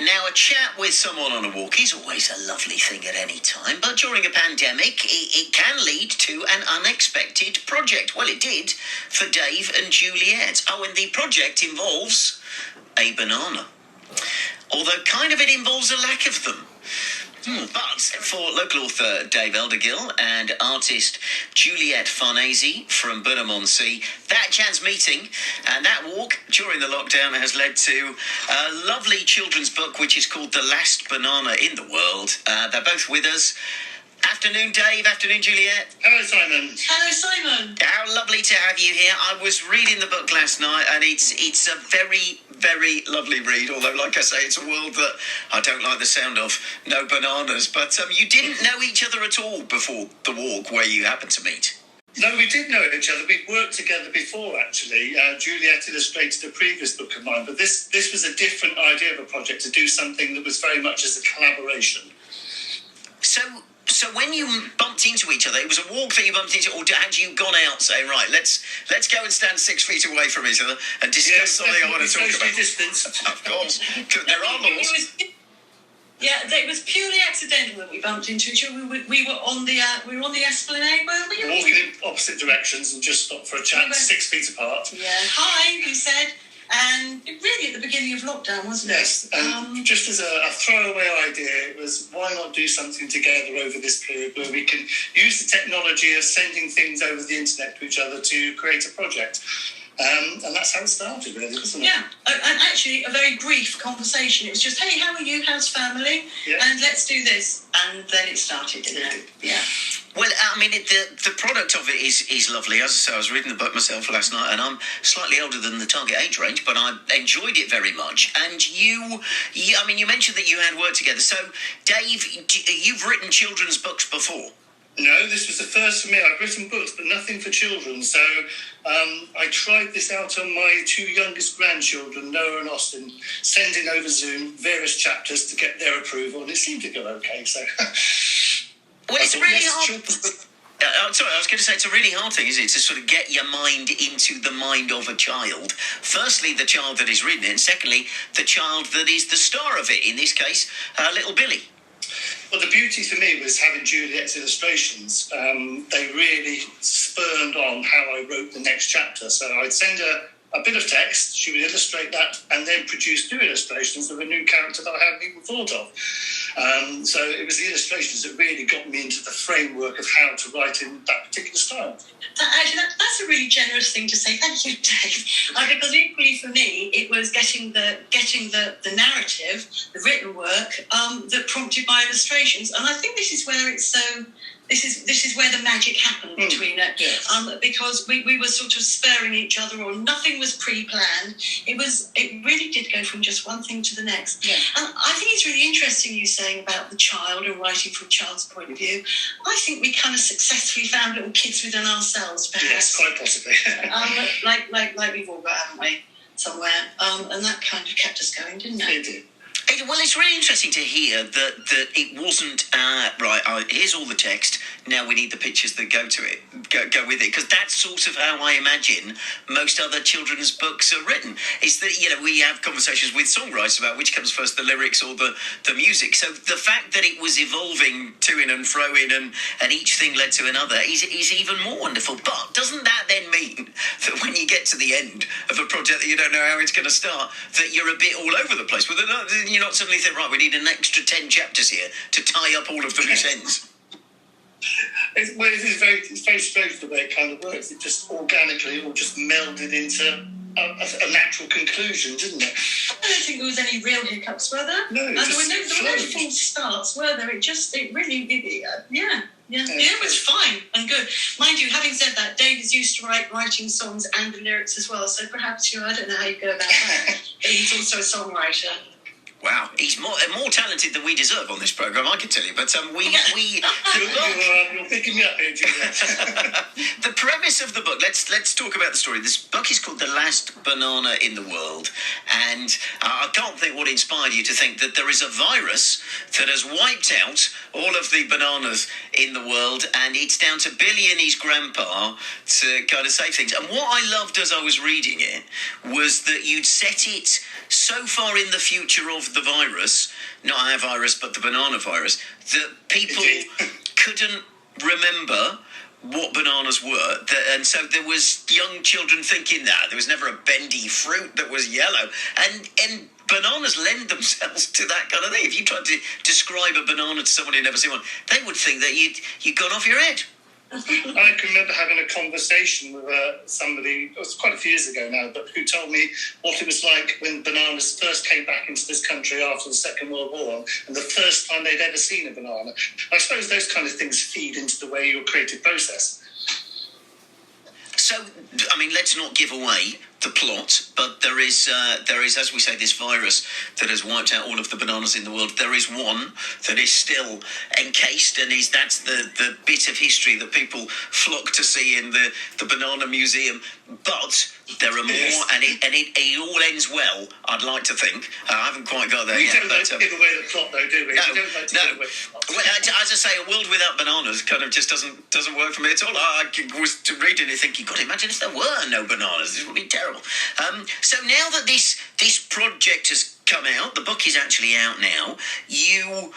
Now, a chat with someone on a walk is always a lovely thing at any time, but during a pandemic, it can lead to an unexpected project. Well, it did for Dave and Juliet. Oh, and the project involves a banana. Although kind of it involves a lack of them. But for local author Dave Eldergill and artist Juliet Farnese from Burnham-on-Sea, that chance meeting and that walk during the lockdown has led to a lovely children's book which is called The Last Banana in the World. They're both with us. Afternoon, Dave. Afternoon, Juliet. Hello, Simon. Hello, Simon. How lovely to have you here. I was reading the book last night, and it's a very, very lovely read, although, like I say, it's a world that I don't like the sound of. No bananas. But you didn't know each other at all before the walk where you happened to meet. No, we did know each other. We'd worked together before, actually. Juliet illustrated a previous book of mine, but this was a different idea of a project, to do something that was very much as a collaboration. So when you bumped into each other, it was a walk that you bumped into, or had you gone out saying, right, let's go and stand 6 feet away from each other and discuss something I want to talk about? Distanced. Of course, there are laws. It was purely accidental that we bumped into each other. We were on the Esplanade, weren't we? Walking in opposite directions and just stopped for a chat, 6 feet apart. Yeah. Hi, he said. And really at the beginning of lockdown, wasn't it? Yes, and just as a throwaway idea, it was, why not do something together over this period where we can use the technology of sending things over the internet to each other to create a project. And that's how it started, really, wasn't it? Yeah, and actually a very brief conversation. It was just, hey, how are you? How's family? Yeah. And let's do this. And then it started, didn't it? Yeah. Well, I mean, the product of it is lovely. As I say, I was reading the book myself last night, and I'm slightly older than the target age range, but I enjoyed it very much. And you mentioned that you had worked together. So, Dave, you've written children's books before? No, this was the first for me. I've written books, but nothing for children. So I tried this out on my 2 youngest grandchildren, Noah and Austin, sending over Zoom various chapters to get their approval, and it seemed to go okay. So, well, it's really hard. Sorry, I was going to say it's a really hard thing, isn't it, to sort of get your mind into the mind of a child. Firstly, the child that is reading it, and secondly, the child that is the star of it. In this case, little Billy. Well, the beauty for me was having Juliet's illustrations. They really spurned on how I wrote the next chapter. So I'd send her a bit of text, she would illustrate that, and then produce 2 illustrations of a new character that I hadn't even thought of. So it was the illustrations that really got me into the framework of how to write in that particular style. That's a really generous thing to say. Thank you, Dave. Because equally for me, it was getting the narrative, the written work that prompted my illustrations, and I think this is where it's so. This is where the magic happened between it, yes. Because we were sort of spurring each other on. Nothing was pre-planned. It really did go from just one thing to the next. Yeah. And I think it's really interesting you saying about the child and writing from a child's point of view. I think we kind of successfully found little kids within ourselves, perhaps. Yes, quite possibly. like we've all got, haven't we, somewhere? And that kind of kept us going, didn't it? It did. Well, it's really interesting to hear that it wasn't, here's all the text, now we need the pictures that go to it, go with it, because that's sort of how I imagine most other children's books are written. It's that, we have conversations with songwriters about which comes first, the lyrics or the music. So the fact that it was evolving to in and fro in and each thing led to another is even more wonderful. But doesn't that then mean that when you get to the end of a project that you don't know how it's going to start, that you're a bit all over the place? You not suddenly think, right, we need an extra 10 chapters here to tie up all of the loose ends. It's very strange the way it kind of works. It just organically all just melded into a natural conclusion, didn't it? I don't think there was any real hiccups, were there? No, there were no false starts, were there? It was fine and good. Mind you, having said that, Dave is used to writing songs and the lyrics as well, so perhaps, I don't know how you go about that, but he's also a songwriter. Wow, he's more talented than we deserve on this programme, I can tell you. But You're picking me up here, Juliet. The premise of the book, let's talk about the story. This book is called The Last Banana in the World. And I can't think what inspired you to think that there is a virus that has wiped out all of the bananas in the world, and it's down to Billy and his grandpa to kind of save things. And what I loved as I was reading it was that you'd set it so far in the future of of the virus, not our virus, but the banana virus, that people couldn't remember what bananas were, and so there was young children thinking that there was never a bendy fruit that was yellow, and bananas lend themselves to that kind of thing. If you tried to describe a banana to someone who'd never seen one, they would think that you'd gone off your head. I can remember having a conversation with somebody, it was quite a few years ago now, but who told me what it was like when bananas first came back into this country after the Second World War, and the first time they'd ever seen a banana. I suppose those kind of things feed into the way your creative process. So, I mean, let's not give away the plot, but there is, as we say, this virus that has wiped out all of the bananas in the world. There is one that is still encased, and that's the bit of history that people flock to see in the Banana Museum. But there are more, and it all ends well, I'd like to think. I haven't quite got there yet. We don't like to give away the plot, though, do we? No, we don't like to give away the plot. Well, as I say, a world without bananas kind of just doesn't work for me at all. I was reading it thinking, God, imagine if there were no bananas. This would be terrible. So now that this project has come out, the book is actually out now, you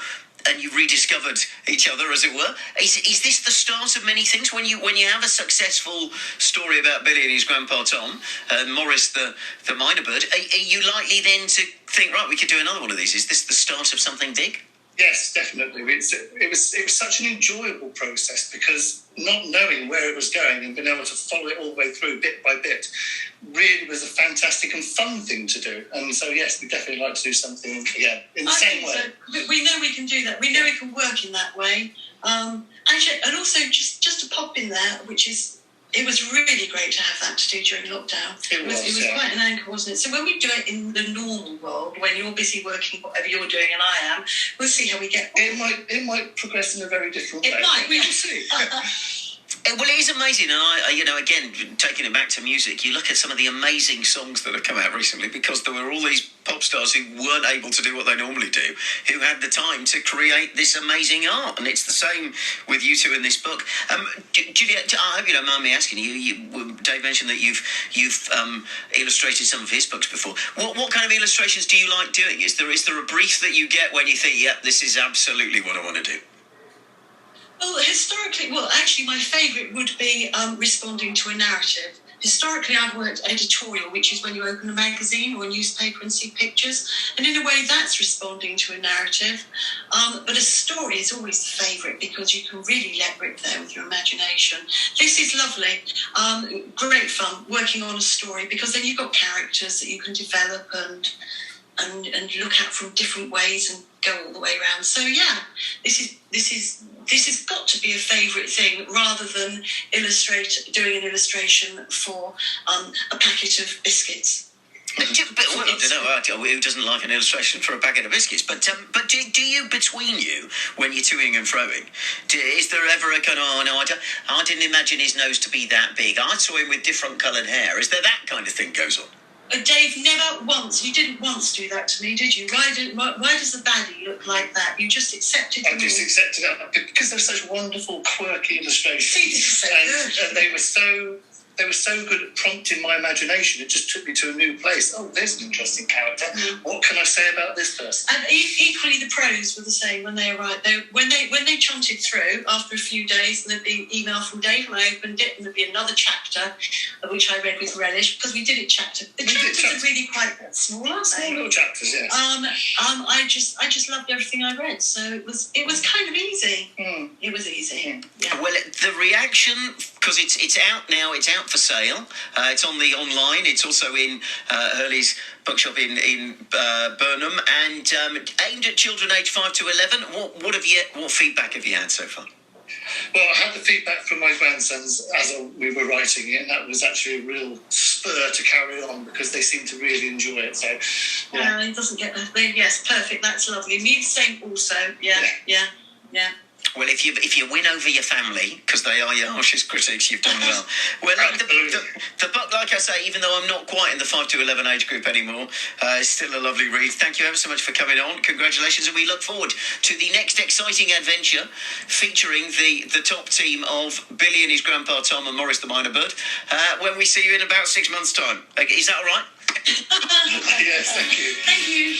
rediscovered each other, as it were. Is this the start of many things? When you have a successful story about Billy and his grandpa Tom, and Morris the minor bird, are you likely then to think, right, we could do another one of these? Is this the start of something big? Yes, definitely. It was such an enjoyable process, because not knowing where it was going and being able to follow it all the way through bit by bit really was a fantastic and fun thing to do. And so, yes, we definitely like to do something again in the same way. So. We know we can do that. We know we can work in that way. Actually, and also just to pop in there, it was really great to have that to do during lockdown. It was quite an anchor, wasn't it? So when we do it in the normal world, when you're busy working whatever you're doing and I am, we'll see how we get on. It might progress in a very different way. It might. We will see. Well, it is amazing, and I, again, taking it back to music, you look at some of the amazing songs that have come out recently, because there were all these pop stars who weren't able to do what they normally do, who had the time to create this amazing art, and it's the same with you two in this book. Juliet, I hope you don't mind me asking you. Dave mentioned that you've illustrated some of his books before. What kind of illustrations do you like doing? Is there a brief that you get when you think, yep, this is absolutely what I want to do? Well, actually, my favourite would be responding to a narrative. Historically, I've worked editorial, which is when you open a magazine or a newspaper and see pictures. And in a way, that's responding to a narrative. But a story is always the favourite, because you can really let rip there with your imagination. This is lovely. Great fun working on a story, because then you've got characters that you can develop and look at from different ways and go all the way around. So yeah, this has got to be a favourite thing, rather than doing an illustration for a packet of biscuits. Well, I don't know who doesn't like an illustration for a packet of biscuits, but do you, between you, when you're toing and froing, is there ever a kind of, I didn't imagine his nose to be that big, I saw him with different coloured hair, is there that kind of thing goes on? Dave, you didn't once do that to me, did you? Why does the baddie look like that? You just accepted them. I just accepted it, because they're such wonderful, quirky illustrations. And they were so good at prompting my imagination. It just took me to a new place. Oh, there's an interesting character. What can I say about this person? And equally, the pros were the same when they arrived. When they chanted through after a few days, and there'd be an email from Dave, and I opened it, and there'd be another chapter, which I read with relish, because we did it chapter. The chapters are really quite small, aren't they? Small little chapters, yes. I just loved everything I read, so it was kind of easy. It was easy. Yeah. Well, the reaction, because it's out now, it's out for sale. It's on the online. It's also in Hurley's bookshop in Burnham, and aimed at children aged 5 to 11. What feedback have you had so far? Well, I had the feedback from my grandsons as we were writing it, and that was actually a real spur to carry on, because they seem to really enjoy it. So, yeah. It doesn't get that. Yes, perfect. That's lovely. Me the same. Also, yeah. Well, if you win over your family, because they are your harshest critics, you've done well. Well, the book, like I say, even though I'm not quite in the 5 to 11 age group anymore, is still a lovely read. Thank you ever so much for coming on. Congratulations, and we look forward to the next exciting adventure featuring the top team of Billy and his grandpa Tom and Morris the minor bird, when we see you in about 6 months' time. Is that all right? Yes, thank you. Thank you.